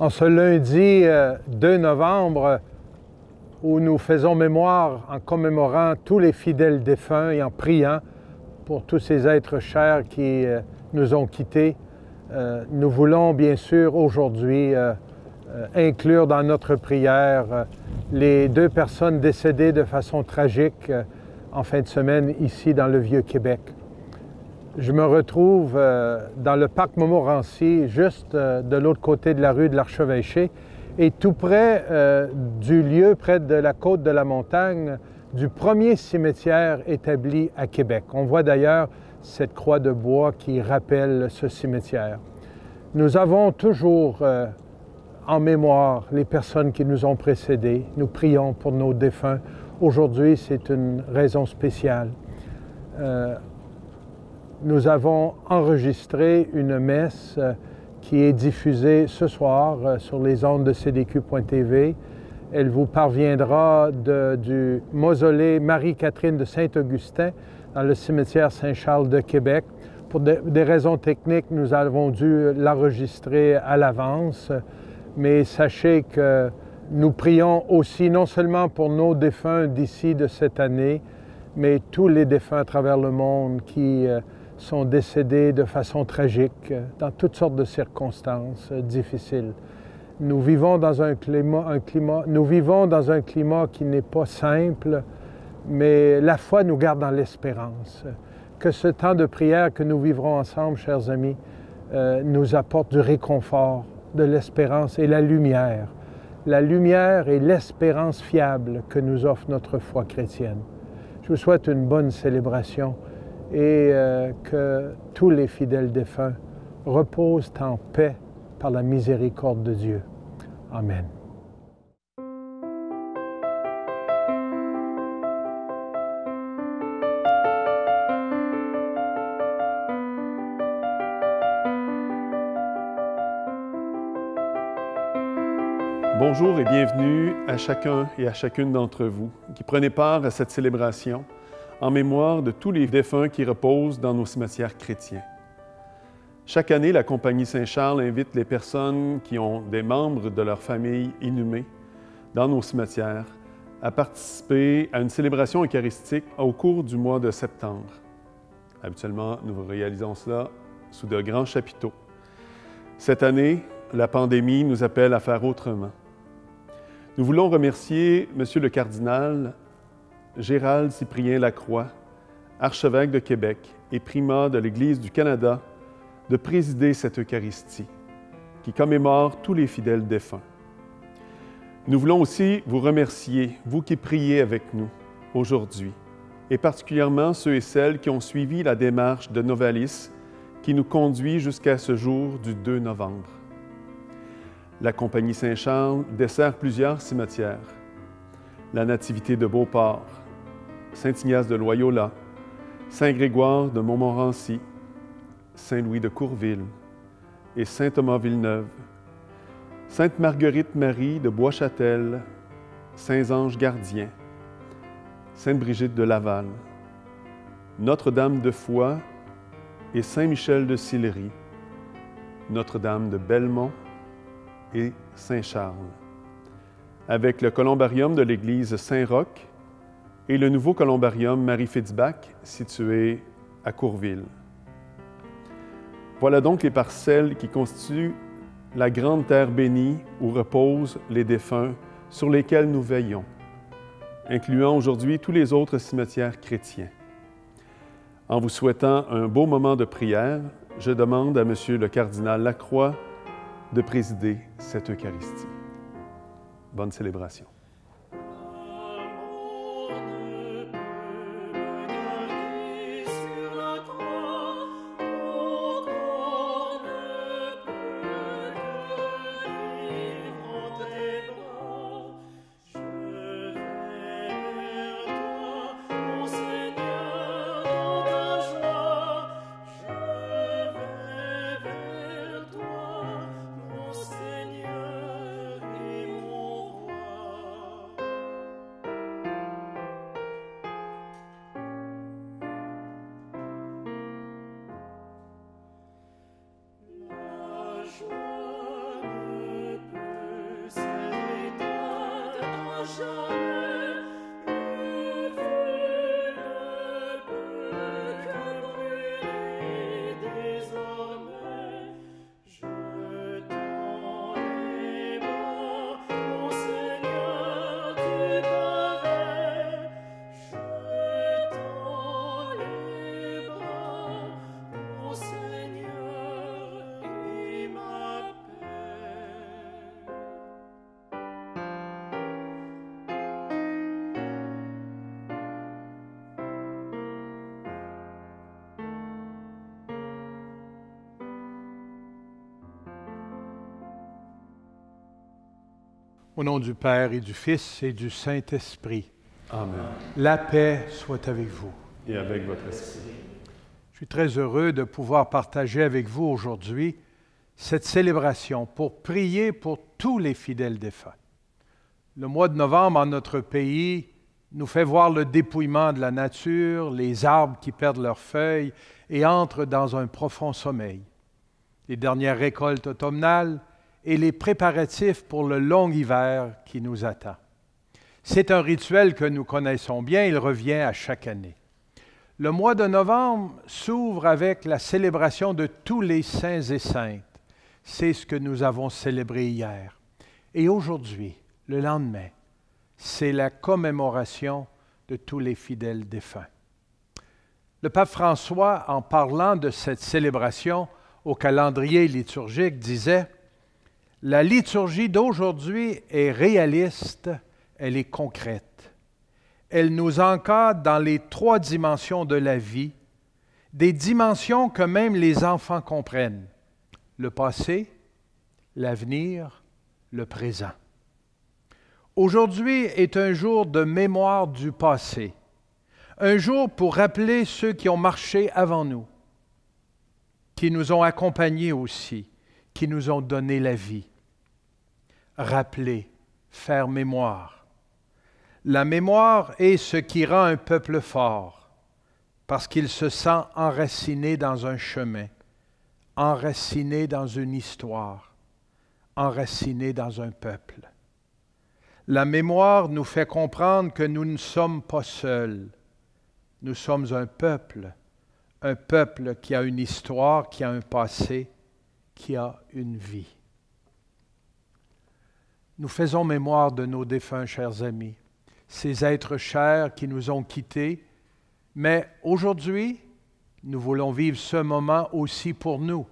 En ce lundi 2 novembre, où nous faisons mémoire en commémorant tous les fidèles défunts et en priant pour tous ces êtres chers qui nous ont quittés, nous voulons bien sûr aujourd'hui inclure dans notre prière les 2 personnes décédées de façon tragique en fin de semaine ici dans le Vieux-Québec. Je me retrouve dans le parc Montmorency, juste de l'autre côté de la rue de l'Archevêché, et tout près du lieu, près de la côte de la Montagne, du premier cimetière établi à Québec. On voit d'ailleurs cette croix de bois qui rappelle ce cimetière. Nous avons toujours en mémoire les personnes qui nous ont précédés. Nous prions pour nos défunts. Aujourd'hui, c'est une raison spéciale. Nous avons enregistré une messe qui est diffusée ce soir sur les ondes de CDQ.tv. Elle vous parviendra du mausolée Marie-Catherine de Saint-Augustin dans le cimetière Saint-Charles de Québec. Pour des raisons techniques, nous avons dû l'enregistrer à l'avance, mais sachez que nous prions aussi non seulement pour nos défunts d'ici de cette année, mais tous les défunts à travers le monde qui sont décédés de façon tragique, dans toutes sortes de circonstances difficiles. Nous vivons dans un climat qui n'est pas simple, mais la foi nous garde dans l'espérance. Que ce temps de prière que nous vivrons ensemble, chers amis, nous apporte du réconfort, de l'espérance et la lumière et l'espérance fiable que nous offre notre foi chrétienne. Je vous souhaite une bonne célébration et que tous les fidèles défunts reposent en paix par la miséricorde de Dieu. Amen. Bonjour et bienvenue à chacun et à chacune d'entre vous qui prenez part à cette célébration en mémoire de tous les défunts qui reposent dans nos cimetières chrétiens. Chaque année, la Compagnie Saint-Charles invite les personnes qui ont des membres de leur famille inhumés dans nos cimetières à participer à une célébration eucharistique au cours du mois de septembre. Habituellement, nous réalisons cela sous de grands chapiteaux. Cette année, la pandémie nous appelle à faire autrement. Nous voulons remercier M. le cardinal Gérald Cyprien Lacroix, archevêque de Québec et primat de l'Église du Canada, de présider cette Eucharistie qui commémore tous les fidèles défunts. Nous voulons aussi vous remercier, vous qui priez avec nous aujourd'hui, et particulièrement ceux et celles qui ont suivi la démarche de Novalis qui nous conduit jusqu'à ce jour du 2 novembre. La Compagnie Saint-Charles dessert plusieurs cimetières. La Nativité de Beauport, Saint-Ignace de Loyola, Saint-Grégoire de Montmorency, Saint-Louis de Courville et Saint-Thomas-Villeneuve, Sainte-Marguerite-Marie de Bois-Châtel, Saint-Ange-Gardien, Sainte-Brigitte de Laval, Notre-Dame de Foix et Saint-Michel de Sillery, Notre-Dame de Belmont et Saint-Charles, avec le columbarium de l'église Saint-Roch et le nouveau columbarium Marie-Fitzbach situé à Courville. Voilà donc les parcelles qui constituent la grande terre bénie où reposent les défunts sur lesquels nous veillons, incluant aujourd'hui tous les autres cimetières chrétiens. En vous souhaitant un beau moment de prière, je demande à M. le cardinal Lacroix de présider cette Eucharistie. Bonne célébration. Au nom du Père et du Fils et du Saint-Esprit. Amen. La paix soit avec vous. Et avec votre esprit. Je suis très heureux de pouvoir partager avec vous aujourd'hui cette célébration pour prier pour tous les fidèles défunts. Le mois de novembre en notre pays nous fait voir le dépouillement de la nature, les arbres qui perdent leurs feuilles et entrent dans un profond sommeil. Les dernières récoltes automnales et les préparatifs pour le long hiver qui nous attend. C'est un rituel que nous connaissons bien, il revient à chaque année. Le mois de novembre s'ouvre avec la célébration de tous les saints et saintes. C'est ce que nous avons célébré hier. Et aujourd'hui, le lendemain, c'est la commémoration de tous les fidèles défunts. Le pape François, en parlant de cette célébration au calendrier liturgique, disait « La liturgie d'aujourd'hui est réaliste, elle est concrète. Elle nous encadre dans les 3 dimensions de la vie, des dimensions que même les enfants comprennent. Le passé, l'avenir, le présent. Aujourd'hui est un jour de mémoire du passé, un jour pour rappeler ceux qui ont marché avant nous, qui nous ont accompagnés aussi, qui nous ont donné la vie. Rappeler, faire mémoire. La mémoire est ce qui rend un peuple fort, parce qu'il se sent enraciné dans un chemin, enraciné dans une histoire, enraciné dans un peuple. La mémoire nous fait comprendre que nous ne sommes pas seuls. Nous sommes un peuple qui a une histoire, qui a un passé, qui a une vie. Nous faisons mémoire de nos défunts, chers amis, ces êtres chers qui nous ont quittés, mais aujourd'hui, nous voulons vivre ce moment aussi pour nous,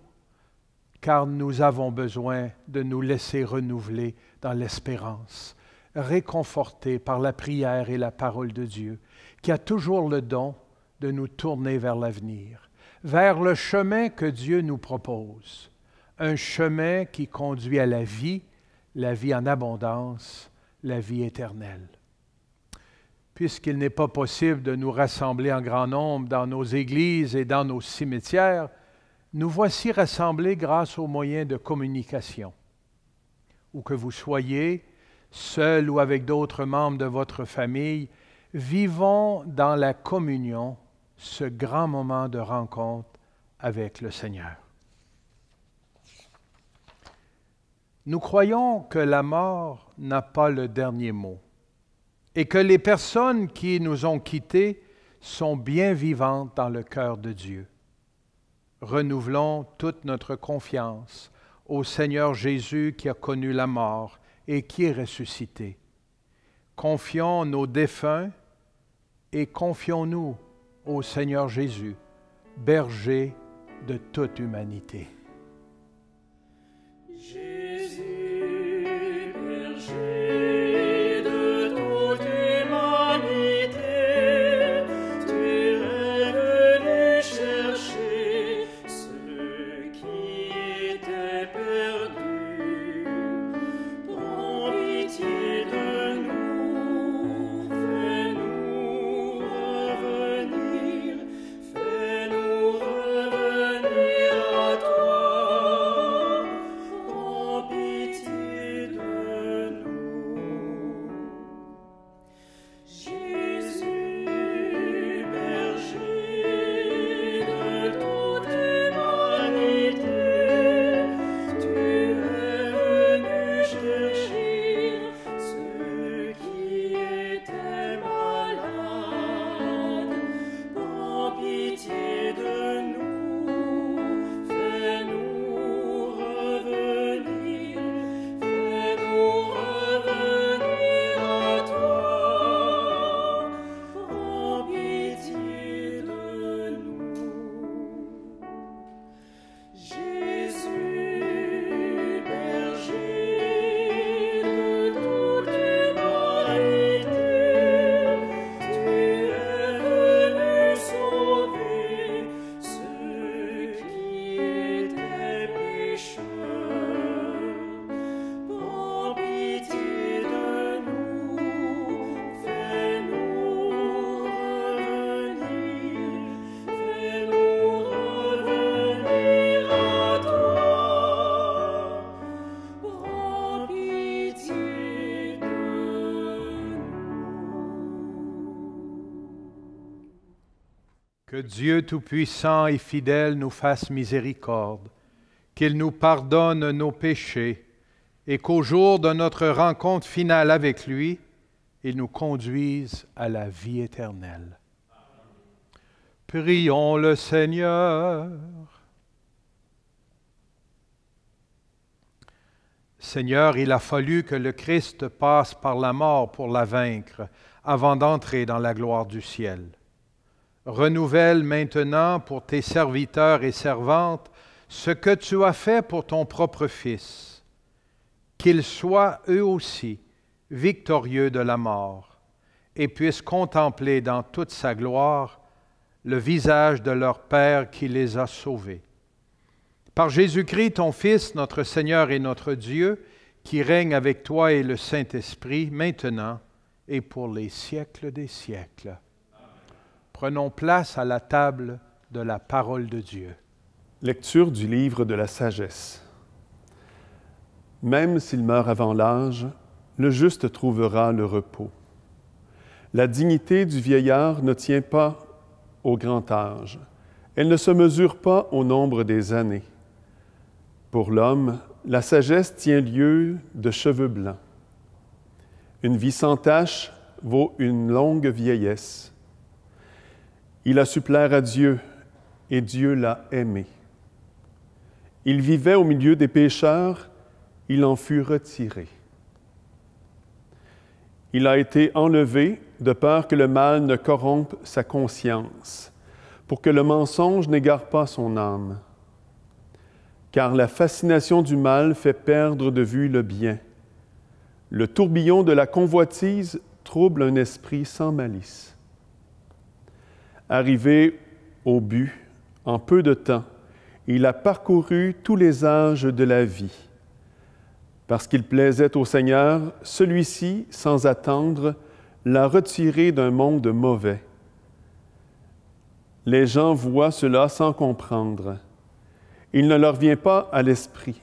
car nous avons besoin de nous laisser renouveler dans l'espérance, réconfortés par la prière et la parole de Dieu, qui a toujours le don de nous tourner vers l'avenir, vers le chemin que Dieu nous propose, un chemin qui conduit à la vie en abondance, la vie éternelle. Puisqu'il n'est pas possible de nous rassembler en grand nombre dans nos églises et dans nos cimetières, nous voici rassemblés grâce aux moyens de communication. Où que vous soyez, seul ou avec d'autres membres de votre famille, vivons dans la communion ce grand moment de rencontre avec le Seigneur. Nous croyons que la mort n'a pas le dernier mot et que les personnes qui nous ont quittés sont bien vivantes dans le cœur de Dieu. Renouvelons toute notre confiance au Seigneur Jésus qui a connu la mort et qui est ressuscité. Confions nos défunts et confions-nous au Seigneur Jésus, berger de toute humanité. Toi. Que Dieu Tout-Puissant et fidèle nous fasse miséricorde, qu'il nous pardonne nos péchés et qu'au jour de notre rencontre finale avec lui, il nous conduise à la vie éternelle. Prions le Seigneur. Seigneur, il a fallu que le Christ passe par la mort pour la vaincre avant d'entrer dans la gloire du ciel. Renouvelle maintenant pour tes serviteurs et servantes ce que tu as fait pour ton propre Fils, qu'ils soient eux aussi victorieux de la mort et puissent contempler dans toute sa gloire le visage de leur Père qui les a sauvés. Par Jésus-Christ, ton Fils, notre Seigneur et notre Dieu, qui règne avec toi et le Saint-Esprit, maintenant et pour les siècles des siècles. Prenons place à la table de la parole de Dieu. Lecture du livre de la sagesse. Même s'il meurt avant l'âge, le juste trouvera le repos. La dignité du vieillard ne tient pas au grand âge. Elle ne se mesure pas au nombre des années. Pour l'homme, la sagesse tient lieu de cheveux blancs. Une vie sans tache vaut une longue vieillesse. Il a su plaire à Dieu, et Dieu l'a aimé. Il vivait au milieu des pécheurs, il en fut retiré. Il a été enlevé de peur que le mal ne corrompe sa conscience, pour que le mensonge n'égare pas son âme. Car la fascination du mal fait perdre de vue le bien. Le tourbillon de la convoitise trouble un esprit sans malice. Arrivé au but, en peu de temps, il a parcouru tous les âges de la vie. Parce qu'il plaisait au Seigneur, celui-ci, sans attendre, l'a retiré d'un monde mauvais. Les gens voient cela sans comprendre. Il ne leur vient pas à l'esprit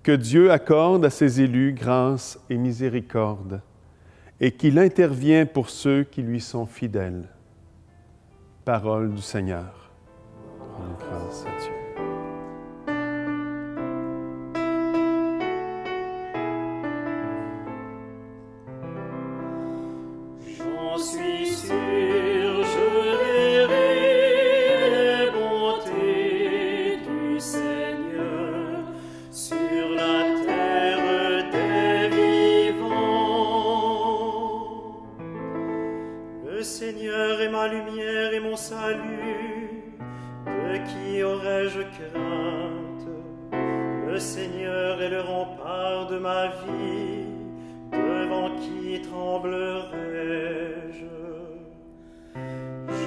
que Dieu accorde à ses élus grâce et miséricorde, et qu'il intervient pour ceux qui lui sont fidèles. Parole du Seigneur. Rendons grâce à Dieu. J'en suis sûr, je verrai les bontés du Seigneur sur la terre des vivants. Le Seigneur est ma lumière et mon salut, de qui aurais-je crainte? Le Seigneur est le rempart de ma vie, devant qui tremblerai-je?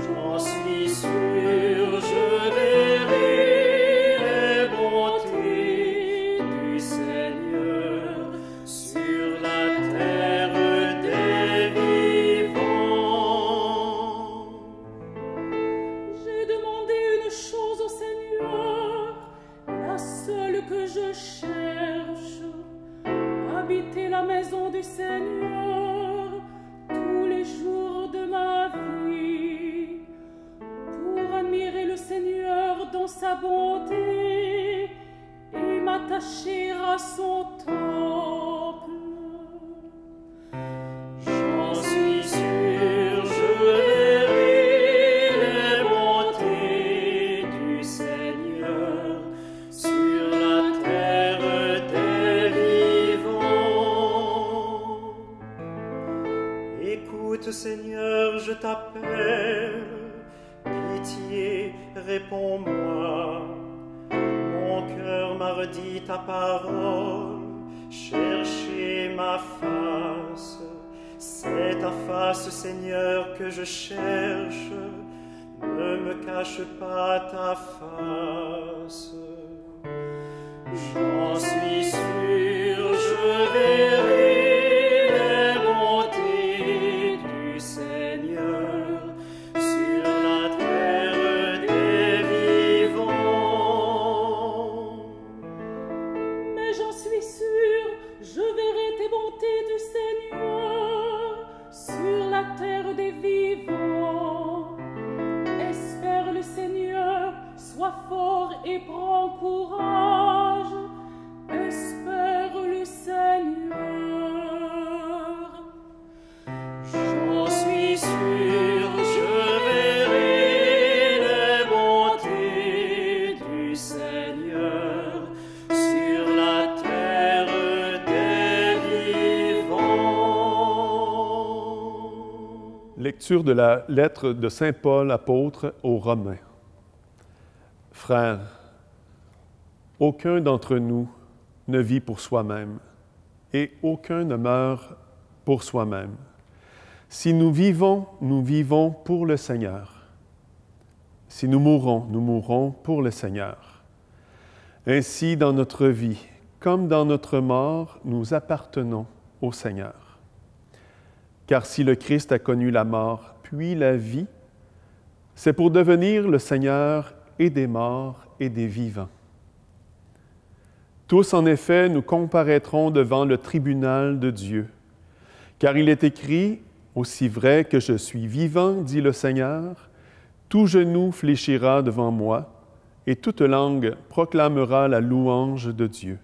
J'en suis sûr, je verrai les bontés du Seigneur sur la terre des vivants. J'ai demandé une chose au Seigneur, la seule que je cherche, habiter la maison du Seigneur tous les jours de ma vie, pour admirer le Seigneur dans sa bonté et m'attacher à son temple. J'en suis sûr, je verrai les bontés du Seigneur sur la terre des vivants. Écoute, Seigneur, je t'appelle, pitié, réponds-moi. Mon cœur m'a redit ta parole, cherchez ma face. C'est ta face, Seigneur, que je cherche, ne me cache pas ta face. J'en suis sûr, je verrai les bontés du Seigneur sur la terre des vivants. Mais j'en suis sûre, je verrai tes bontés du Seigneur sur la terre des vivants. Espère le Lecture de la lettre de Saint Paul, apôtre aux Romains. Frères, aucun d'entre nous ne vit pour soi-même, et aucun ne meurt pour soi-même. Si nous vivons pour le Seigneur. Si nous mourrons pour le Seigneur. Ainsi, dans notre vie, comme dans notre mort, nous appartenons au Seigneur. Car si le Christ a connu la mort, puis la vie, c'est pour devenir le Seigneur et des morts et des vivants. Tous, en effet, nous comparaîtrons devant le tribunal de Dieu. Car il est écrit, « Aussi vrai que je suis vivant, dit le Seigneur, tout genou fléchira devant moi, et toute langue proclamera la louange de Dieu. »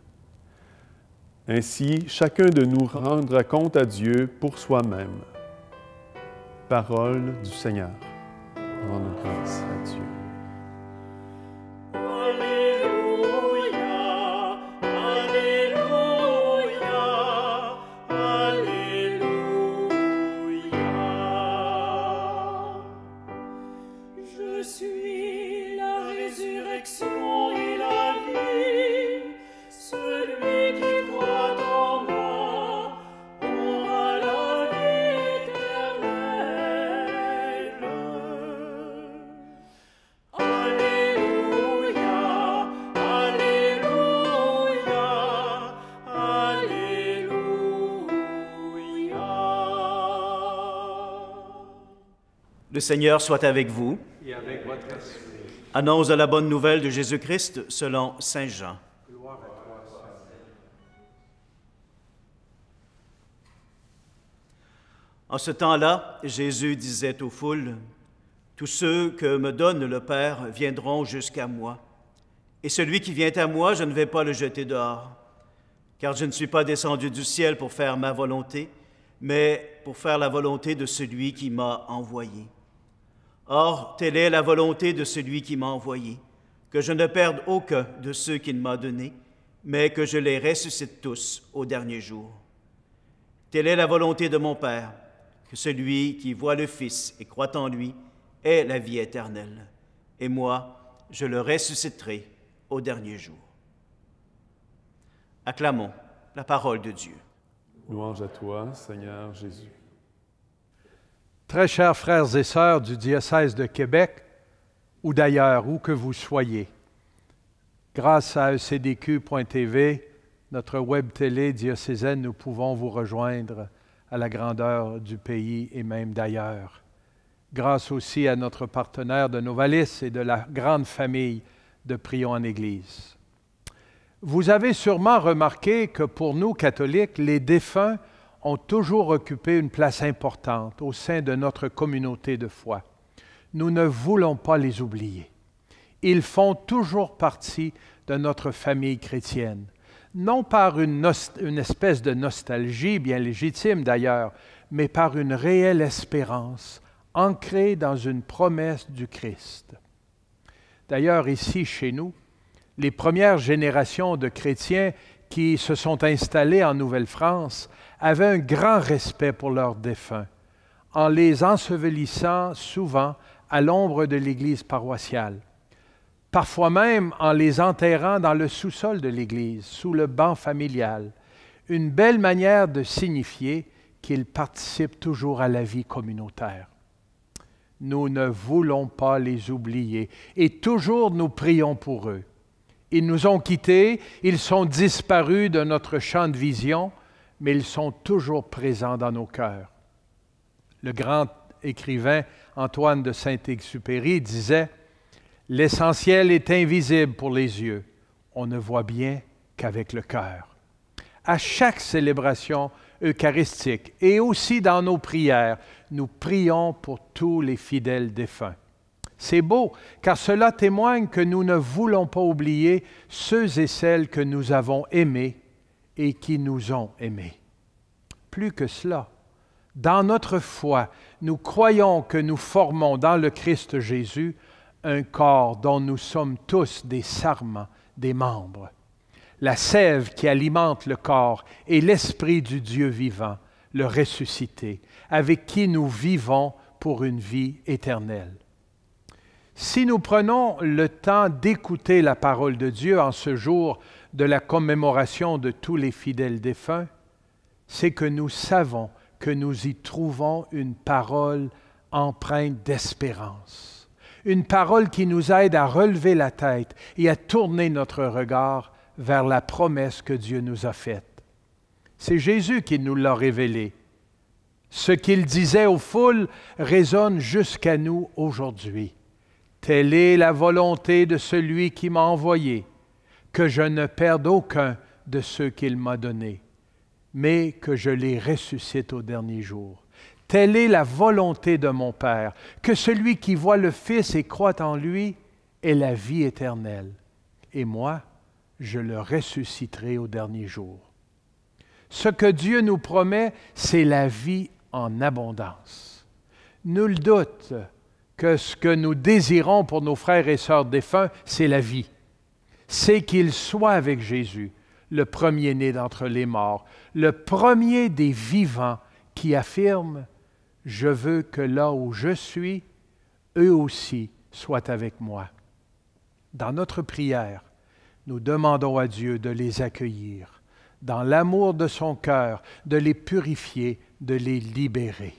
Ainsi, chacun de nous rendra compte à Dieu pour soi-même. Parole du Seigneur. Rendons grâce à Dieu. Alléluia, Alléluia, Alléluia. Je suis la résurrection et la vie. Celui qui croit en moi aura la vie éternelle. Alléluia, Alléluia, Alléluia. Le Seigneur soit avec vous. Et avec votre esprit. Annonce de la bonne nouvelle de Jésus-Christ selon Saint Jean. En ce temps-là, Jésus disait aux foules, « Tous ceux que me donne le Père viendront jusqu'à moi, et celui qui vient à moi, je ne vais pas le jeter dehors, car je ne suis pas descendu du ciel pour faire ma volonté, mais pour faire la volonté de celui qui m'a envoyé. Or, telle est la volonté de celui qui m'a envoyé, que je ne perde aucun de ceux qu'il m'a donnés, mais que je les ressuscite tous au dernier jour. Telle est la volonté de mon Père, que celui qui voit le Fils et croit en lui ait la vie éternelle, et moi, je le ressusciterai au dernier jour. » Acclamons la parole de Dieu. Louange à toi, Seigneur Jésus. Très chers frères et sœurs du diocèse de Québec, ou d'ailleurs, où que vous soyez, grâce à ecdq.tv, notre web télé diocésaine, nous pouvons vous rejoindre à la grandeur du pays et même d'ailleurs. Grâce aussi à notre partenaire de Novalis et de la grande famille de Prions en Église. Vous avez sûrement remarqué que pour nous, catholiques, les défunts ont toujours occupé une place importante au sein de notre communauté de foi. Nous ne voulons pas les oublier. Ils font toujours partie de notre famille chrétienne. Non par une espèce de nostalgie, bien légitime d'ailleurs, mais par une réelle espérance, ancrée dans une promesse du Christ. D'ailleurs, ici, chez nous, les premières générations de chrétiens qui se sont installés en Nouvelle-France avaient un grand respect pour leurs défunts, en les ensevelissant souvent à l'ombre de l'église paroissiale. Parfois même en les enterrant dans le sous-sol de l'Église, sous le banc familial, une belle manière de signifier qu'ils participent toujours à la vie communautaire. Nous ne voulons pas les oublier et toujours nous prions pour eux. Ils nous ont quittés, ils sont disparus de notre champ de vision, mais ils sont toujours présents dans nos cœurs. Le grand écrivain Antoine de Saint-Exupéry disait « L'essentiel est invisible pour les yeux, on ne voit bien qu'avec le cœur. » À chaque célébration eucharistique et aussi dans nos prières, nous prions pour tous les fidèles défunts. C'est beau, car cela témoigne que nous ne voulons pas oublier ceux et celles que nous avons aimés et qui nous ont aimés. Plus que cela, dans notre foi, nous croyons que nous formons dans le Christ Jésus un corps dont nous sommes tous des sarments, des membres. La sève qui alimente le corps est l'Esprit du Dieu vivant, le ressuscité, avec qui nous vivons pour une vie éternelle. Si nous prenons le temps d'écouter la parole de Dieu en ce jour de la commémoration de tous les fidèles défunts, c'est que nous savons que nous y trouvons une parole empreinte d'espérance. Une parole qui nous aide à relever la tête et à tourner notre regard vers la promesse que Dieu nous a faite. C'est Jésus qui nous l'a révélé. Ce qu'il disait aux foules résonne jusqu'à nous aujourd'hui. Telle est la volonté de celui qui m'a envoyé, que je ne perde aucun de ceux qu'il m'a donnés, mais que je les ressuscite au dernier jour. Telle est la volonté de mon Père, que celui qui voit le Fils et croit en lui ait la vie éternelle. Et moi, je le ressusciterai au dernier jour. Ce que Dieu nous promet, c'est la vie en abondance. Nul doute que ce que nous désirons pour nos frères et sœurs défunts, c'est la vie. C'est qu'ils soient avec Jésus, le premier-né d'entre les morts, le premier des vivants qui affirme « Je veux que là où je suis, eux aussi soient avec moi. » Dans notre prière, nous demandons à Dieu de les accueillir, dans l'amour de son cœur, de les purifier, de les libérer.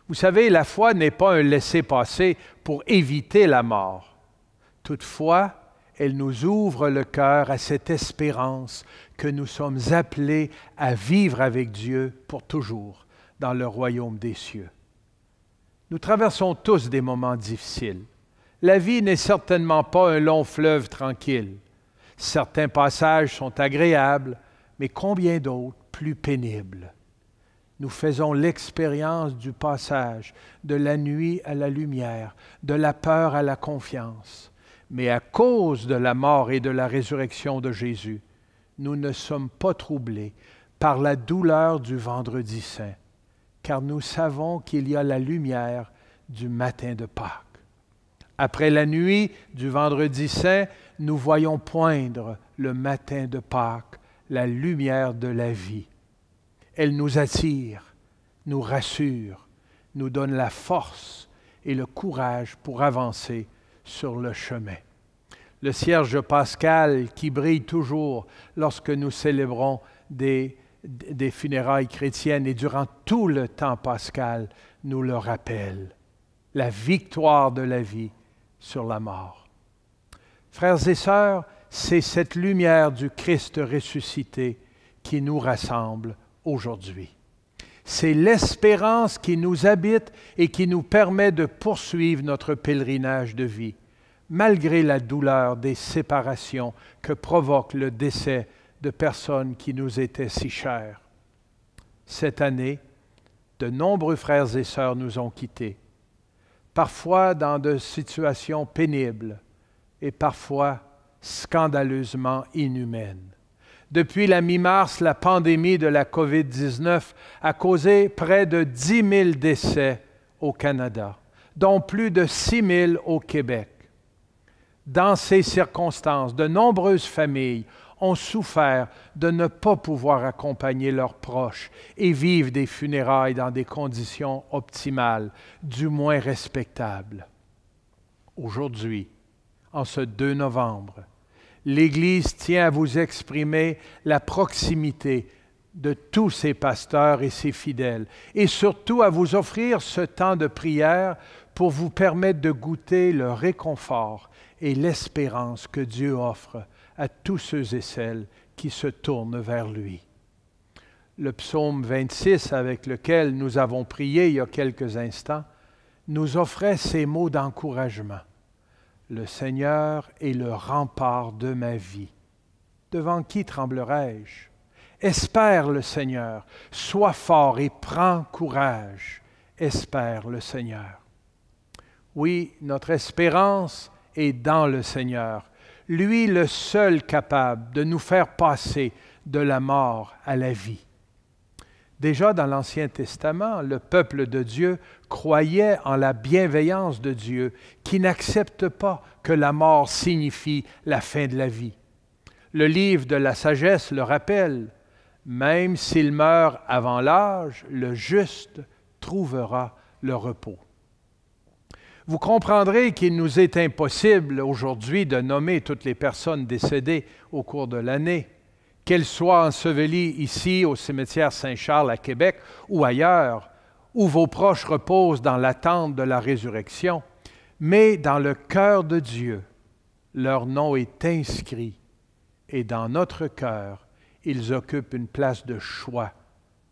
Vous savez, la foi n'est pas un laissez-passer pour éviter la mort. Toutefois, elle nous ouvre le cœur à cette espérance que nous sommes appelés à vivre avec Dieu pour toujours dans le royaume des cieux. Nous traversons tous des moments difficiles. La vie n'est certainement pas un long fleuve tranquille. Certains passages sont agréables, mais combien d'autres plus pénibles? Nous faisons l'expérience du passage de la nuit à la lumière, de la peur à la confiance. Mais à cause de la mort et de la résurrection de Jésus, nous ne sommes pas troublés par la douleur du vendredi saint, car nous savons qu'il y a la lumière du matin de Pâques. Après la nuit du vendredi saint, nous voyons poindre le matin de Pâques, la lumière de la vie. Elle nous attire, nous rassure, nous donne la force et le courage pour avancer sur le chemin. Le cierge pascal qui brille toujours lorsque nous célébrons des funérailles chrétiennes et durant tout le temps pascal nous le rappelle. La victoire de la vie sur la mort. Frères et sœurs, c'est cette lumière du Christ ressuscité qui nous rassemble aujourd'hui. C'est l'espérance qui nous habite et qui nous permet de poursuivre notre pèlerinage de vie, malgré la douleur des séparations que provoque le décès de personnes qui nous étaient si chères. Cette année, de nombreux frères et sœurs nous ont quittés, parfois dans des situations pénibles et parfois scandaleusement inhumaines. Depuis la mi-mars, la pandémie de la COVID-19 a causé près de 10 000 décès au Canada, dont plus de 6 000 au Québec. Dans ces circonstances, de nombreuses familles ont souffert de ne pas pouvoir accompagner leurs proches et vivre des funérailles dans des conditions optimales, du moins respectables. Aujourd'hui, en ce 2 novembre, l'Église tient à vous exprimer la proximité de tous ses pasteurs et ses fidèles, et surtout à vous offrir ce temps de prière pour vous permettre de goûter le réconfort et l'espérance que Dieu offre à tous ceux et celles qui se tournent vers lui. Le psaume 26, avec lequel nous avons prié il y a quelques instants, nous offrait ces mots d'encouragement. Le Seigneur est le rempart de ma vie. Devant qui tremblerai-je? Espère le Seigneur, sois fort et prends courage. Espère le Seigneur. Oui, notre espérance est dans le Seigneur, lui le seul capable de nous faire passer de la mort à la vie. Déjà dans l'Ancien Testament, le peuple de Dieu croyait en la bienveillance de Dieu qui n'accepte pas que la mort signifie la fin de la vie. Le livre de la sagesse le rappelle, même s'il meurt avant l'âge, le juste trouvera le repos. Vous comprendrez qu'il nous est impossible aujourd'hui de nommer toutes les personnes décédées au cours de l'année, qu'elles soient ensevelies ici au cimetière Saint-Charles à Québec ou ailleurs, où vos proches reposent dans l'attente de la résurrection, mais dans le cœur de Dieu, leur nom est inscrit et dans notre cœur, ils occupent une place de choix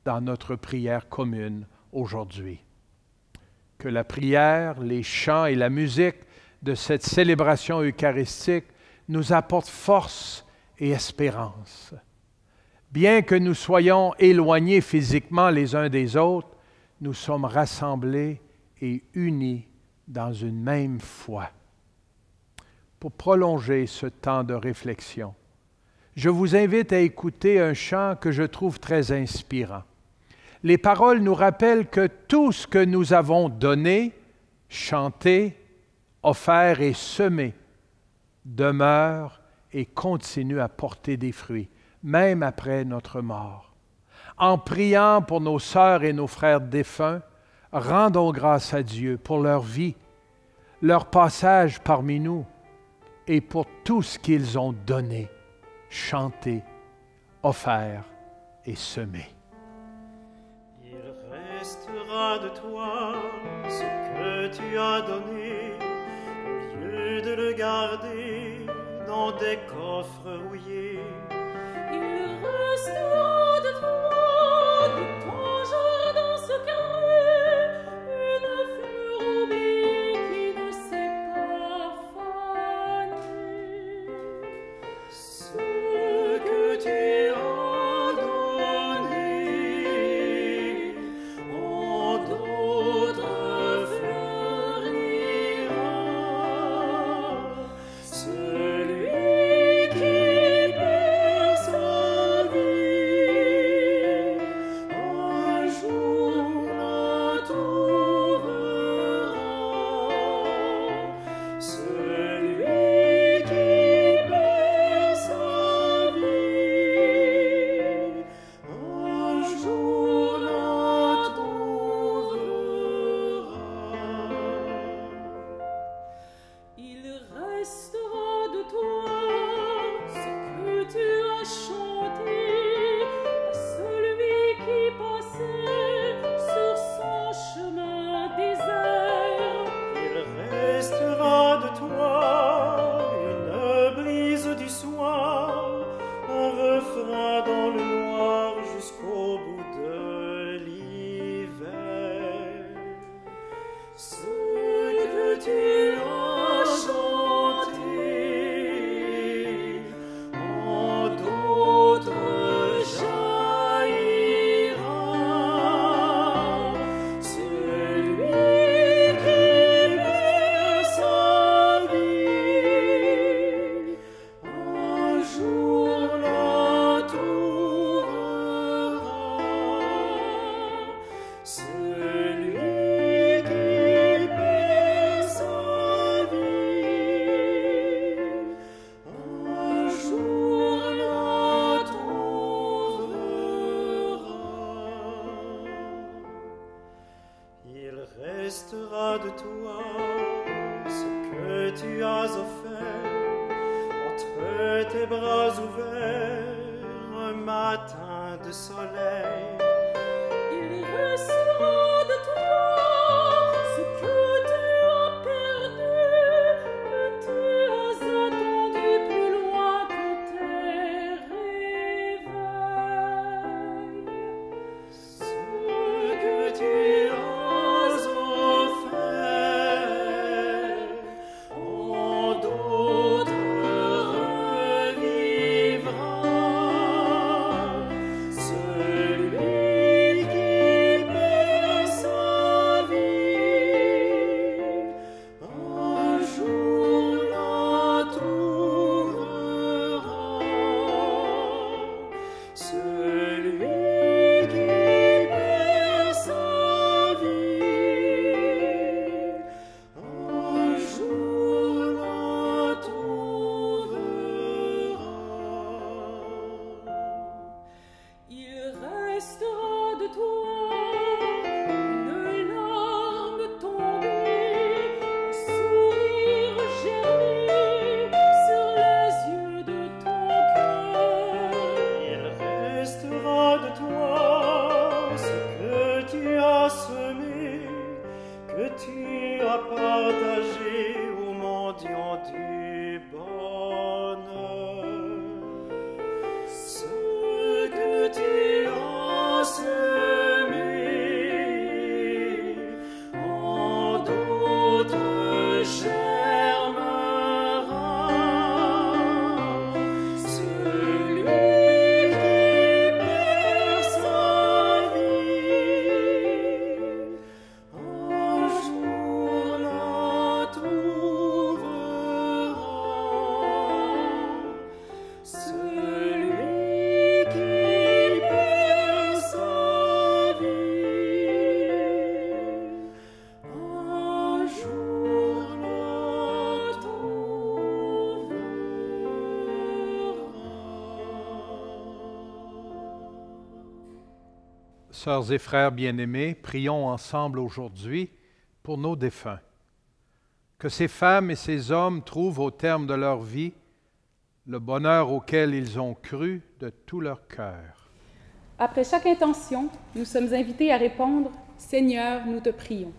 dans notre prière commune aujourd'hui. Que la prière, les chants et la musique de cette célébration eucharistique nous apportent force et espérance. Bien que nous soyons éloignés physiquement les uns des autres, nous sommes rassemblés et unis dans une même foi. Pour prolonger ce temps de réflexion, je vous invite à écouter un chant que je trouve très inspirant. Les paroles nous rappellent que tout ce que nous avons donné, chanté, offert et semé demeure et continue à porter des fruits, même après notre mort. En priant pour nos sœurs et nos frères défunts, rendons grâce à Dieu pour leur vie, leur passage parmi nous et pour tout ce qu'ils ont donné, chanté, offert et semé. Il restera de toi ce que tu as donné, au lieu de le garder dans des coffres rouillés. Il restera de toi, de ton jardin secret, une fleur oubliée qui ne s'est pas fanée. Ce que tu as donné, en d'autres fleurira. Celui qui perd sa vie, un jour la trouvera. Celui qui perd sa vie, un jour la trouvera. Il restera de toi ce que tu as chanté à celui qui passait sur son chemin désert. Il restera de toi une brise du soir, un refrain dans le noir jusqu'au bout de l'hiver. Ce que tu as chanté, en d'autres jaillira. Celui qui perd sa vie, un jour la trouvera. Celui qui perd sa vie, un jour la trouvera. Il restera de toi ce que tu as offert entre tes bras ouverts un matin de soleil. Il restera de toi ce que tu as perdu, et tu as attendu plus loin que tes réveils. Ce que tu as offert, en d'autres revivra. Celui qui perd sa vie, un jour la trouvera. Celui qui perd sa vie, un jour la trouvera. Il restera de toi une larme tu as partagé aux mendiants du bonheur. Ce que tu as semé en d'autres germera. Celui qui perd sa vie un jour la trouvera. Celui qui perd sa vie un jour la trouvera. Sœurs et frères bien-aimés, prions ensemble aujourd'hui pour nos défunts. Que ces femmes et ces hommes trouvent au terme de leur vie le bonheur auquel ils ont cru de tout leur cœur. Après chaque intention, nous sommes invités à répondre « Seigneur, nous te prions ».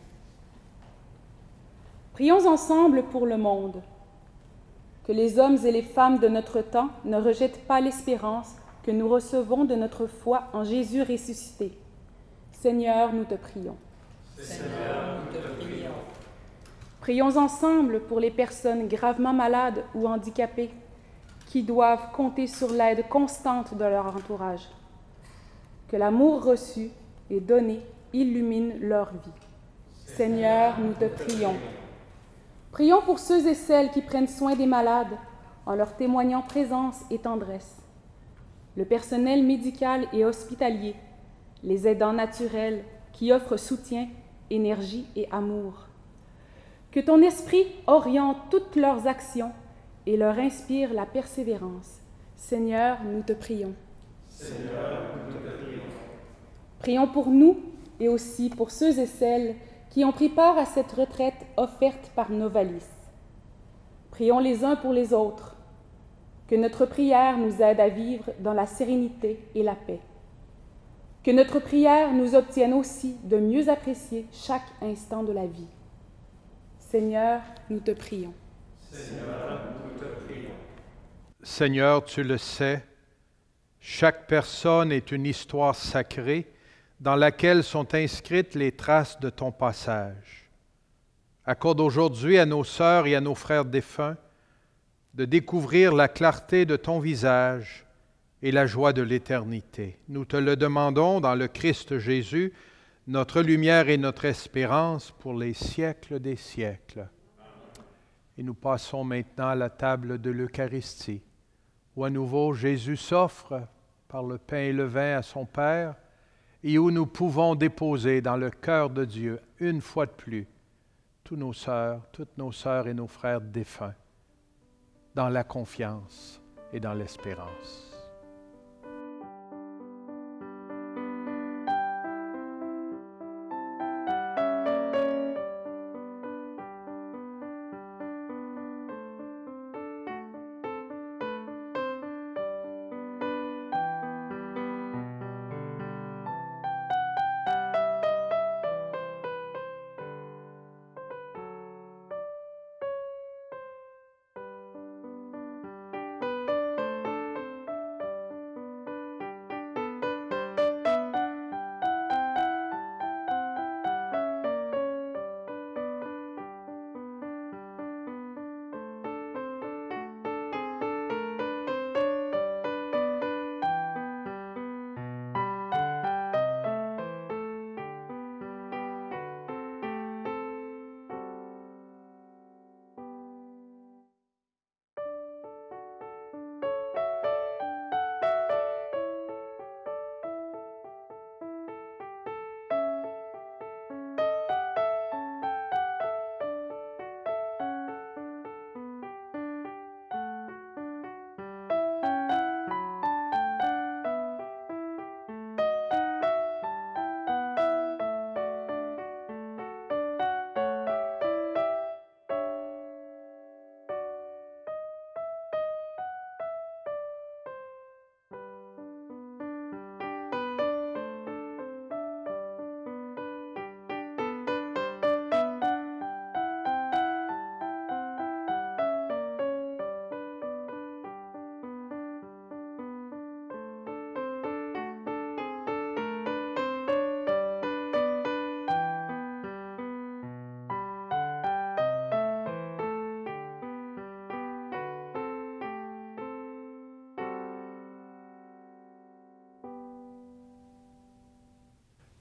Prions ensemble pour le monde. Que les hommes et les femmes de notre temps ne rejettent pas l'espérance que nous recevons de notre foi en Jésus ressuscité. Seigneur, nous te prions. Seigneur, nous te prions. Prions ensemble pour les personnes gravement malades ou handicapées qui doivent compter sur l'aide constante de leur entourage. Que l'amour reçu et donné illumine leur vie. Seigneur, nous te prions. Prions pour ceux et celles qui prennent soin des malades en leur témoignant présence et tendresse. Le personnel médical et hospitalier, les aidants naturels qui offrent soutien, énergie et amour. Que ton esprit oriente toutes leurs actions et leur inspire la persévérance. Seigneur, nous te prions. Seigneur, nous te prions. Prions pour nous et aussi pour ceux et celles qui ont pris part à cette retraite offerte par Novalis. Prions les uns pour les autres. Que notre prière nous aide à vivre dans la sérénité et la paix. Que notre prière nous obtienne aussi de mieux apprécier chaque instant de la vie. Seigneur, nous te prions. Seigneur, nous te prions. Seigneur, tu le sais, chaque personne est une histoire sacrée dans laquelle sont inscrites les traces de ton passage. Accorde aujourd'hui à nos sœurs et à nos frères défunts de découvrir la clarté de ton visage et la joie de l'éternité. Nous te le demandons dans le Christ Jésus, notre lumière et notre espérance pour les siècles des siècles. Et nous passons maintenant à la table de l'Eucharistie, où à nouveau Jésus s'offre par le pain et le vin à son Père, et où nous pouvons déposer dans le cœur de Dieu, une fois de plus, toutes nos sœurs et nos frères défunts, dans la confiance et dans l'espérance.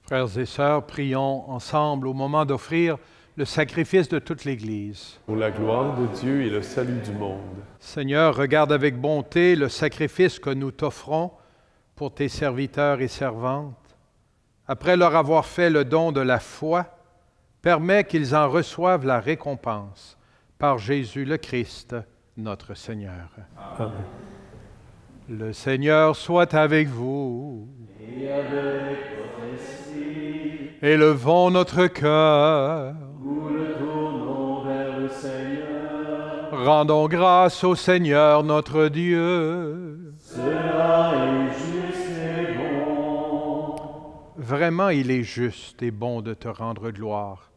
Frères et sœurs, prions ensemble au moment d'offrir le sacrifice de toute l'Église. Pour la gloire de Dieu et le salut du monde. Seigneur, regarde avec bonté le sacrifice que nous t'offrons pour tes serviteurs et servantes. Après leur avoir fait le don de la foi, permets qu'ils en reçoivent la récompense par Jésus le Christ, notre Seigneur. Amen. Le Seigneur soit avec vous. Et avec votre esprit, Élevons notre cœur. nous le tournons vers le Seigneur. Rendons grâce au Seigneur notre Dieu. Cela est juste et bon. Vraiment, il est juste et bon de te rendre gloire,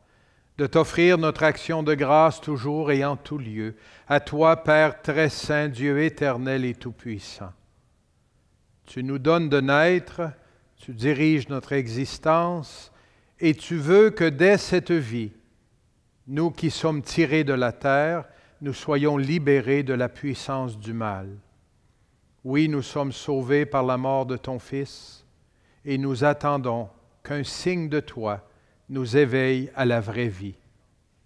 de t'offrir notre action de grâce toujours et en tout lieu, à toi, Père très saint, Dieu éternel et tout-puissant. Tu nous donnes de naître, tu diriges notre existence, et tu veux que dès cette vie, nous qui sommes tirés de la terre, nous soyons libérés de la puissance du mal. Oui, nous sommes sauvés par la mort de ton Fils, et nous attendons qu'un signe de toi nous éveille à la vraie vie,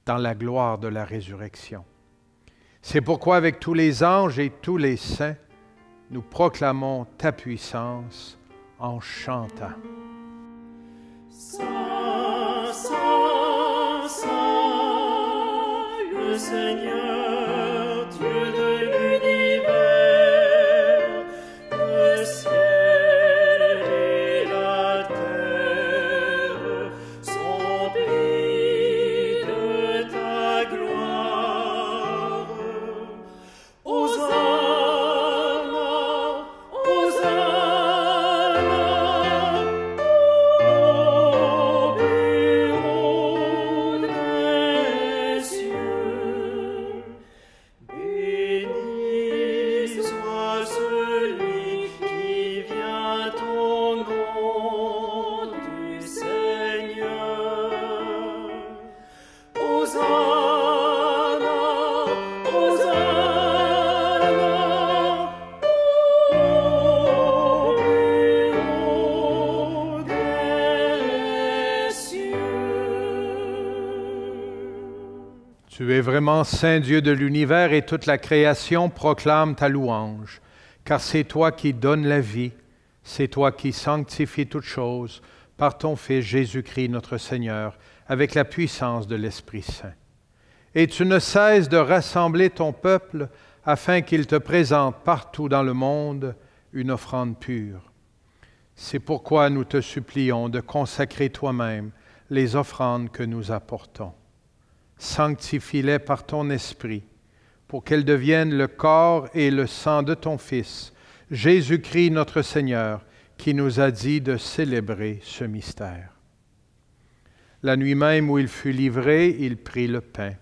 dans la gloire de la résurrection. C'est pourquoi avec tous les anges et tous les saints, nous proclamons ta puissance en chantant. Saint, Saint, Saint, le Seigneur, Dieu de l'univers, le ciel et la terre sont plis de ta gloire. Hosanna, Hosanna, au plus haut des cieux. Béni soit celui qui vient au nom du Seigneur. Hosanna, Hosanna, au plus haut des cieux. Tu es vraiment Saint Dieu de l'univers et toute la création proclame ta louange, car c'est toi qui donnes la vie, c'est toi qui sanctifies toutes choses par ton Fils Jésus-Christ notre Seigneur, avec la puissance de l'Esprit Saint. Et tu ne cesses de rassembler ton peuple afin qu'il te présente partout dans le monde une offrande pure. C'est pourquoi nous te supplions de consacrer toi-même les offrandes que nous apportons. Sanctifie-les par ton Esprit, pour qu'elles deviennent le corps et le sang de ton Fils, Jésus-Christ notre Seigneur, qui nous a dit de célébrer ce mystère. La nuit même où il fut livré, il prit le pain.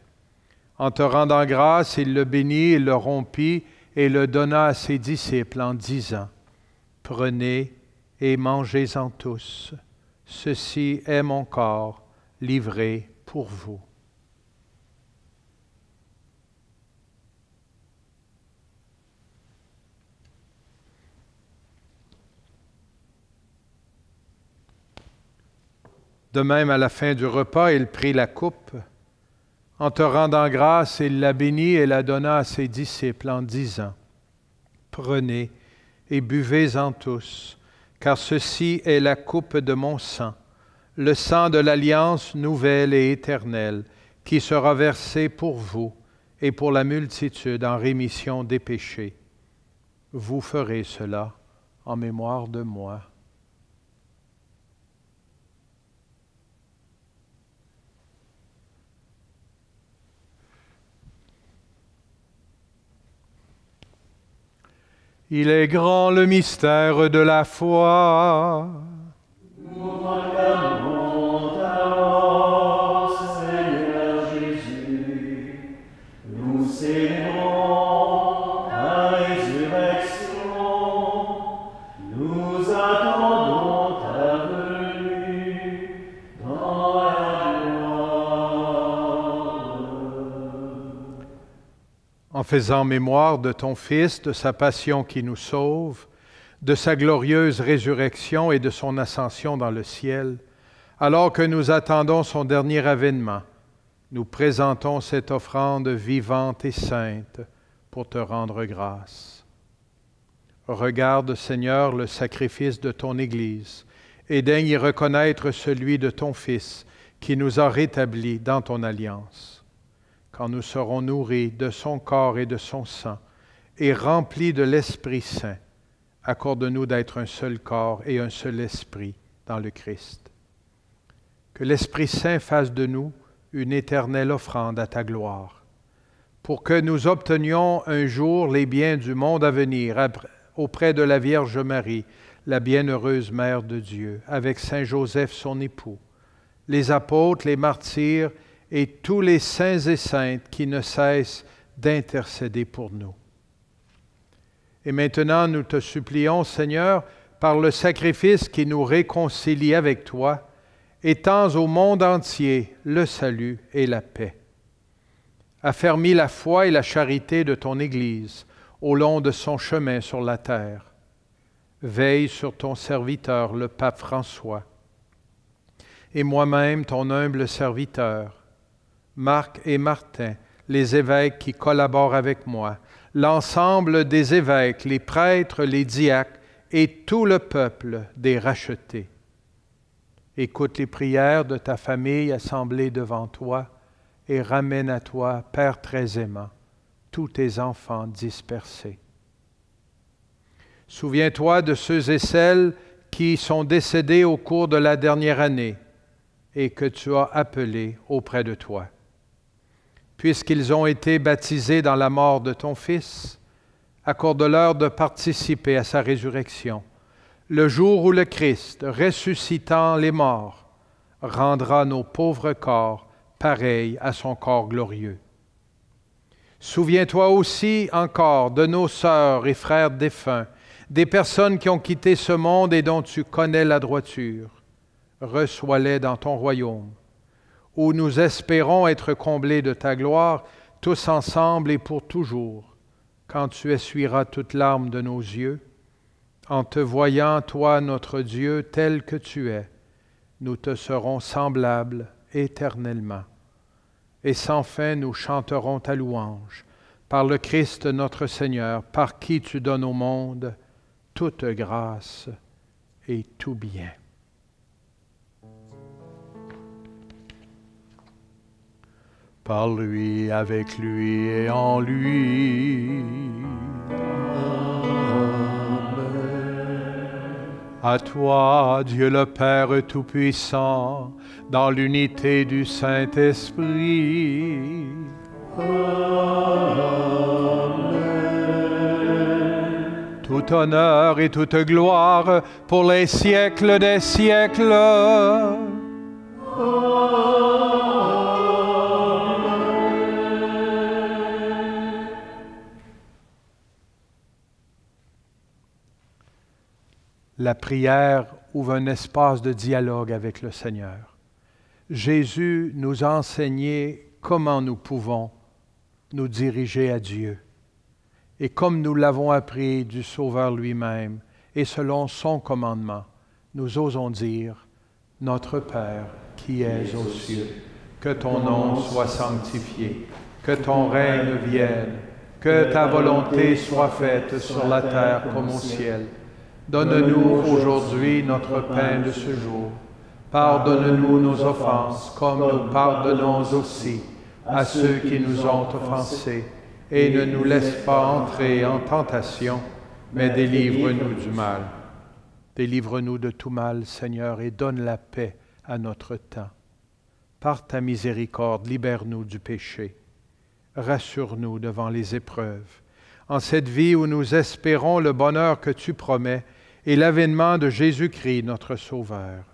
En te rendant grâce, il le bénit, il le rompit et le donna à ses disciples en disant, « Prenez et mangez-en tous. Ceci est mon corps livré pour vous. » De même, à la fin du repas, il prit la coupe. En te rendant grâce, il la bénit et la donna à ses disciples en disant, « Prenez et buvez-en tous, car ceci est la coupe de mon sang, le sang de l'alliance nouvelle et éternelle, qui sera versé pour vous et pour la multitude en rémission des péchés. Vous ferez cela en mémoire de moi. » Il est grand le mystère de la foi. Nous proclamons ta mort, Seigneur Jésus. Nous célébrons ta résurrection. Nous attendons ta venue dans la gloire. En faisant mémoire de ton Fils, de sa passion qui nous sauve, de sa glorieuse résurrection et de son ascension dans le ciel, Alors que nous attendons son dernier avènement, nous présentons cette offrande vivante et sainte pour te rendre grâce. Regarde, Seigneur, le sacrifice de ton Église et daigne y reconnaître celui de ton Fils qui nous a rétablis dans ton alliance. Quand nous serons nourris de son corps et de son sang et remplis de l'Esprit Saint, accorde-nous d'être un seul corps et un seul esprit dans le Christ. Que l'Esprit Saint fasse de nous une éternelle offrande à ta gloire, pour que nous obtenions un jour les biens du monde à venir auprès de la Vierge Marie, la bienheureuse Mère de Dieu, avec Saint Joseph son époux, les apôtres, les martyrs et tous les saints et saintes qui ne cessent d'intercéder pour nous. Et maintenant, nous te supplions, Seigneur, par le sacrifice qui nous réconcilie avec toi, étends au monde entier le salut et la paix. Affermis la foi et la charité de ton Église au long de son chemin sur la terre. Veille sur ton serviteur, le pape François, et moi-même, ton humble serviteur, Marc et Martin, les évêques qui collaborent avec moi, l'ensemble des évêques, les prêtres, les diacres et tout le peuple des rachetés. Écoute les prières de ta famille assemblée devant toi et ramène à toi, Père très aimant, tous tes enfants dispersés. Souviens-toi de ceux et celles qui sont décédés au cours de la dernière année et que tu as appelés auprès de toi. Puisqu'ils ont été baptisés dans la mort de ton Fils, accorde-leur de participer à sa résurrection, le jour où le Christ, ressuscitant les morts, rendra nos pauvres corps pareils à son corps glorieux. Souviens-toi aussi encore de nos sœurs et frères défunts, des personnes qui ont quitté ce monde et dont tu connais la droiture. Reçois-les dans ton royaume, où nous espérons être comblés de ta gloire, tous ensemble et pour toujours, quand tu essuieras toute larme de nos yeux. En te voyant, toi, notre Dieu, tel que tu es, nous te serons semblables éternellement. Et sans fin, nous chanterons ta louange, par le Christ notre Seigneur, par qui tu donnes au monde toute grâce et tout bien. Par lui, avec lui et en lui. À toi, Dieu le Père Tout-Puissant, dans l'unité du Saint-Esprit. Amen. Tout honneur et toute gloire pour les siècles des siècles. La prière ouvre un espace de dialogue avec le Seigneur. Jésus nous a enseigné comment nous pouvons nous diriger à Dieu. Et comme nous l'avons appris du Sauveur lui-même, et selon son commandement, nous osons dire, « Notre Père qui es aux cieux, que ton nom soit sanctifié, que ton règne vienne, que ta volonté soit faite sur la terre comme au ciel. Donne-nous aujourd'hui notre pain de ce jour. Pardonne-nous nos offenses, comme nous pardonnons aussi à ceux qui nous ont offensés. Et ne nous laisse pas entrer en tentation, mais délivre-nous du mal. Délivre-nous de tout mal, Seigneur, et donne la paix à notre temps. Par ta miséricorde, libère-nous du péché. Rassure-nous devant les épreuves. En cette vie où nous espérons le bonheur que tu promets et l'avènement de Jésus-Christ, notre Sauveur.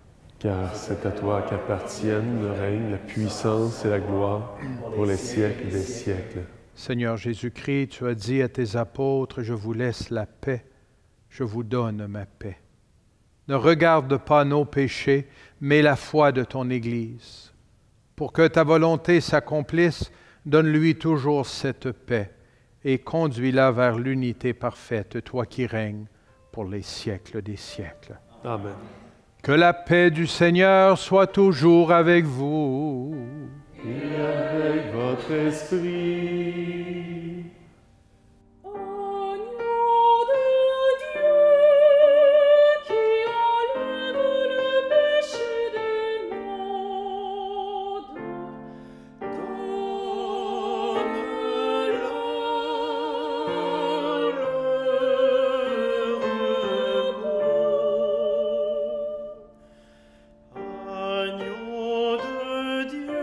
Car c'est à toi qu'appartiennent le règne, la puissance et la gloire pour les siècles des siècles. Seigneur Jésus-Christ, tu as dit à tes apôtres, « Je vous laisse la paix, je vous donne ma paix. » Ne regarde pas nos péchés, mais la foi de ton Église. Pour que ta volonté s'accomplisse, donne-lui toujours cette paix et conduis-la vers l'unité parfaite, toi qui règnes pour les siècles des siècles. Amen. Que la paix du Seigneur soit toujours avec vous. Et avec votre esprit. Agneau de Dieu qui enlève le péché du monde, Agneau de Dieu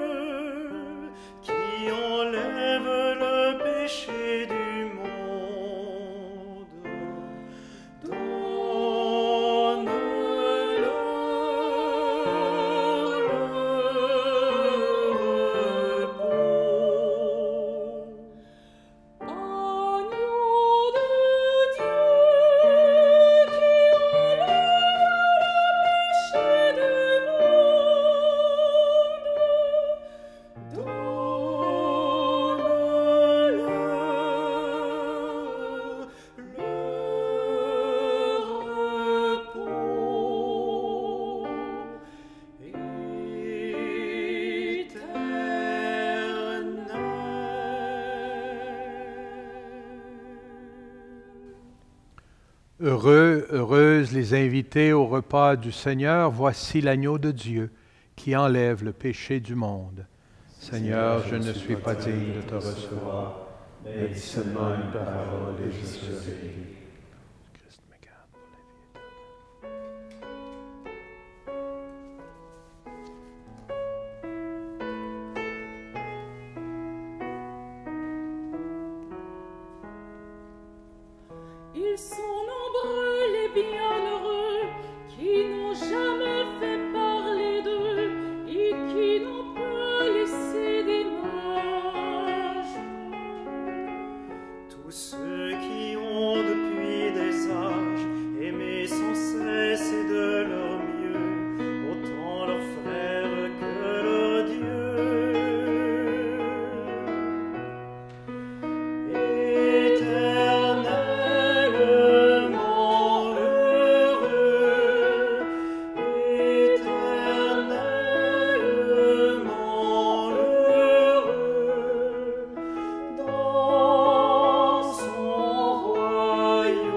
qui enlève le péché du monde, agneau de Dieu qui enlève le péché du monde. Heureux, heureuses les invités au repas du Seigneur, voici l'agneau de Dieu qui enlève le péché du monde. Seigneur, je ne suis pas digne de te recevoir, mais dis seulement une parole et je serai guéri. Christ me garde pour la vie éternelle. Ils sont nombreux les bienheureux qui n'ont jamais fait parler d'eux et qui n'ont pas laissé d'image. tous ceux qui ont depuis des âges aimé sans cesse et de leur mieux, autant leurs frères que leur Dieu. Éternellement heureux, éternellement heureux, dans son royaume.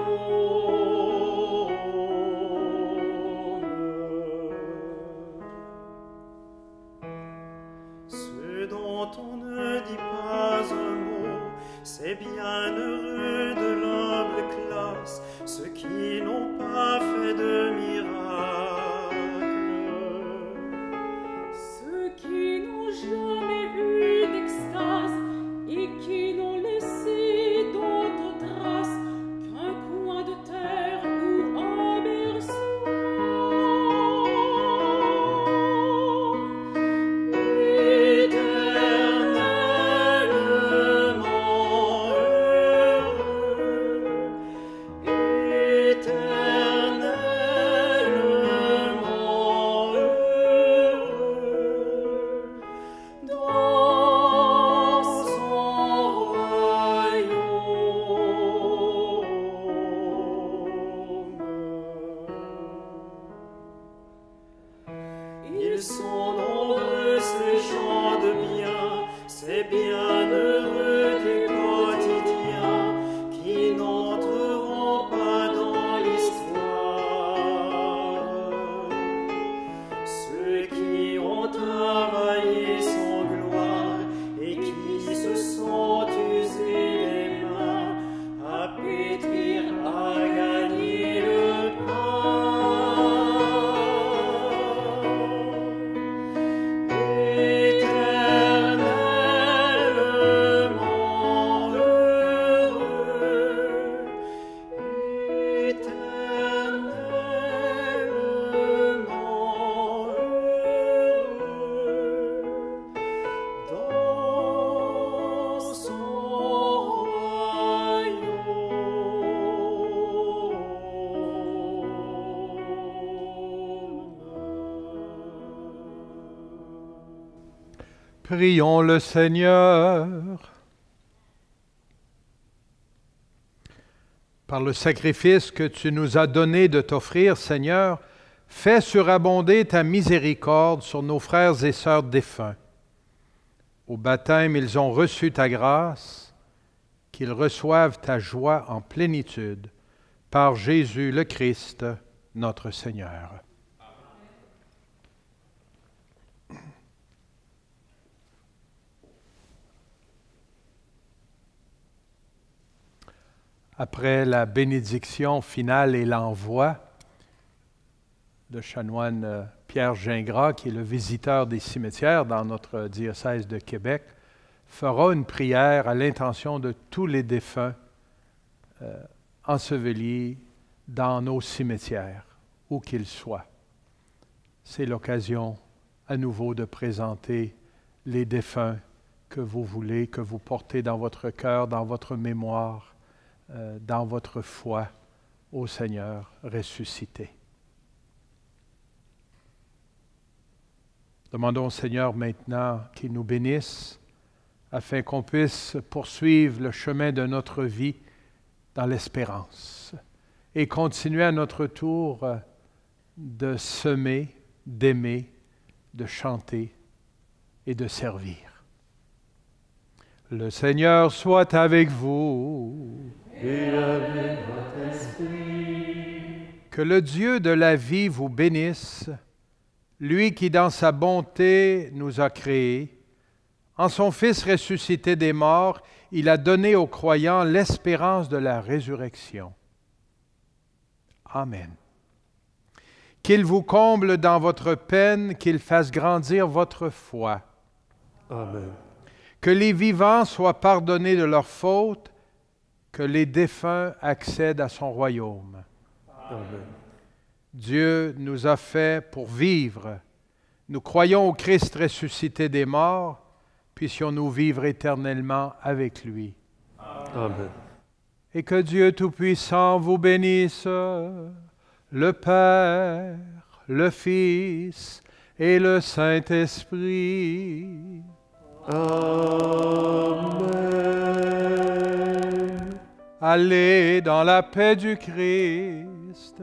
Ceux dont on ne dit pas un mot, c'est bien heureux de l'humble classe, ceux qui n'ont pas fait de miracle. Ceux qui n'ont jamais eu d'extase et qui n'ont laissé d'autres traces qu'un coin de terre ou un berceau. Éternellement heureux, éternellement heureux, dans son royaume. Ils sont nombreux ces gens de bien, ces bienheureux du quotidien, qui n'entreront pas dans l'histoire. Ceux qui ont travaillé sans gloire et qui se sont usés les mains à pétrir, à gagner le pain. Éternellement heureux, éternellement heureux, dans son royaume. Prions le Seigneur. Par le sacrifice que tu nous as donné de t'offrir, Seigneur, fais surabonder ta miséricorde sur nos frères et sœurs défunts. Au baptême, ils ont reçu ta grâce, qu'ils reçoivent ta joie en plénitude, par Jésus le Christ, notre Seigneur. Après la bénédiction finale et l'envoi, le chanoine Pierre Gingras, qui est le visiteur des cimetières dans notre diocèse de Québec, fera une prière à l'intention de tous les défunts ensevelis dans nos cimetières, où qu'ils soient. C'est l'occasion à nouveau de présenter les défunts que vous voulez, que vous portez dans votre cœur, dans votre mémoire, dans votre foi au Seigneur ressuscité. Demandons au Seigneur maintenant qu'il nous bénisse afin qu'on puisse poursuivre le chemin de notre vie dans l'espérance et continuer à notre tour de semer, d'aimer, de chanter et de servir. Le Seigneur soit avec vous. Et avec votre esprit. Que le Dieu de la vie vous bénisse, lui qui dans sa bonté nous a créés. En son Fils ressuscité des morts, il a donné aux croyants l'espérance de la résurrection. Amen. Qu'il vous comble dans votre peine, qu'il fasse grandir votre foi. Amen. Que les vivants soient pardonnés de leurs fautes, que les défunts accèdent à son royaume. Amen. Dieu nous a fait pour vivre. Nous croyons au Christ ressuscité des morts, puissions-nous vivre éternellement avec lui. Amen. Et que Dieu Tout-Puissant vous bénisse, le Père, le Fils et le Saint-Esprit. Amen. Allez dans la paix du Christ.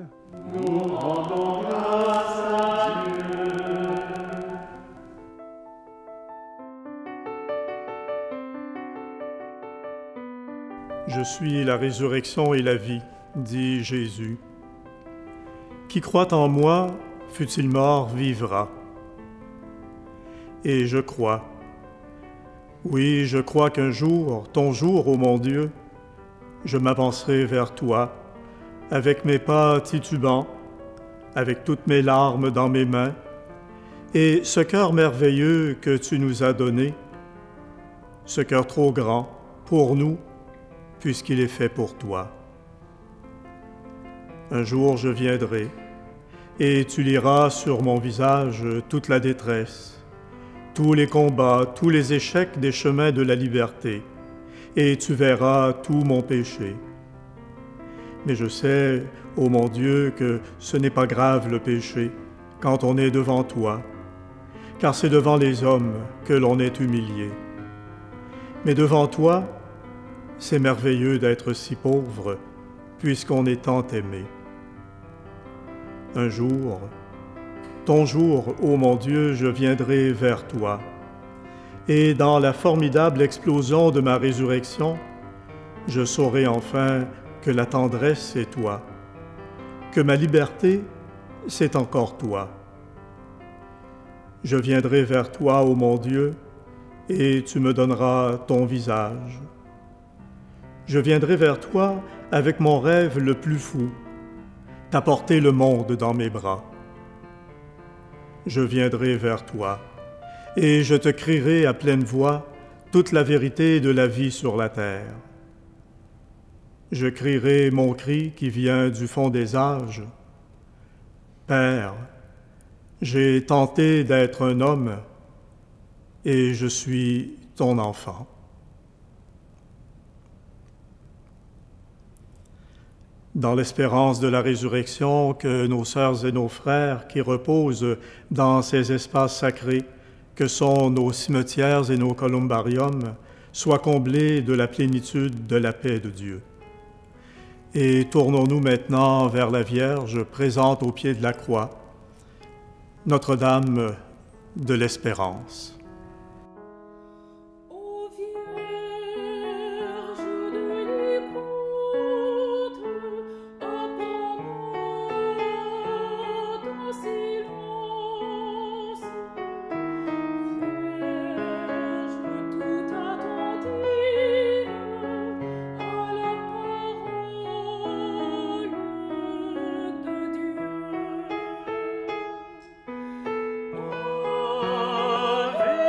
Nous rendons grâce à Dieu. Je suis la résurrection et la vie, dit Jésus. Qui croit en moi, fût-il mort, vivra. Et je crois. Oui, je crois qu'un jour, ton jour, ô mon Dieu, je m'avancerai vers toi, avec mes pas titubants, avec toutes mes larmes dans mes mains, et ce cœur merveilleux que tu nous as donné, ce cœur trop grand pour nous, puisqu'il est fait pour toi. Un jour je viendrai, et tu liras sur mon visage toute la détresse, tous les combats, tous les échecs des chemins de la liberté, et tu verras tout mon péché. Mais je sais, ô mon Dieu, que ce n'est pas grave le péché quand on est devant toi, car c'est devant les hommes que l'on est humilié. Mais devant toi, c'est merveilleux d'être si pauvre, puisqu'on est tant aimé. Un jour, ton jour, ô mon Dieu, je viendrai vers toi, et dans la formidable explosion de ma résurrection, je saurai enfin que la tendresse, c'est toi, que ma liberté, c'est encore toi. Je viendrai vers toi, ô mon Dieu, et tu me donneras ton visage. Je viendrai vers toi avec mon rêve le plus fou, t'apporter le monde dans mes bras. Je viendrai vers toi, et je te crierai à pleine voix toute la vérité de la vie sur la terre. Je crierai mon cri qui vient du fond des âges. Père, j'ai tenté d'être un homme, et je suis ton enfant. Dans l'espérance de la résurrection, que nos sœurs et nos frères qui reposent dans ces espaces sacrés que sont nos cimetières et nos columbariums soient comblés de la plénitude de la paix de Dieu. Et tournons-nous maintenant vers la Vierge présente au pied de la croix, Notre-Dame de l'Espérance. Ô Vierge de l'écoute, apprends-moi ton silence. Vierge tout attentive à la parole de Dieu. Ave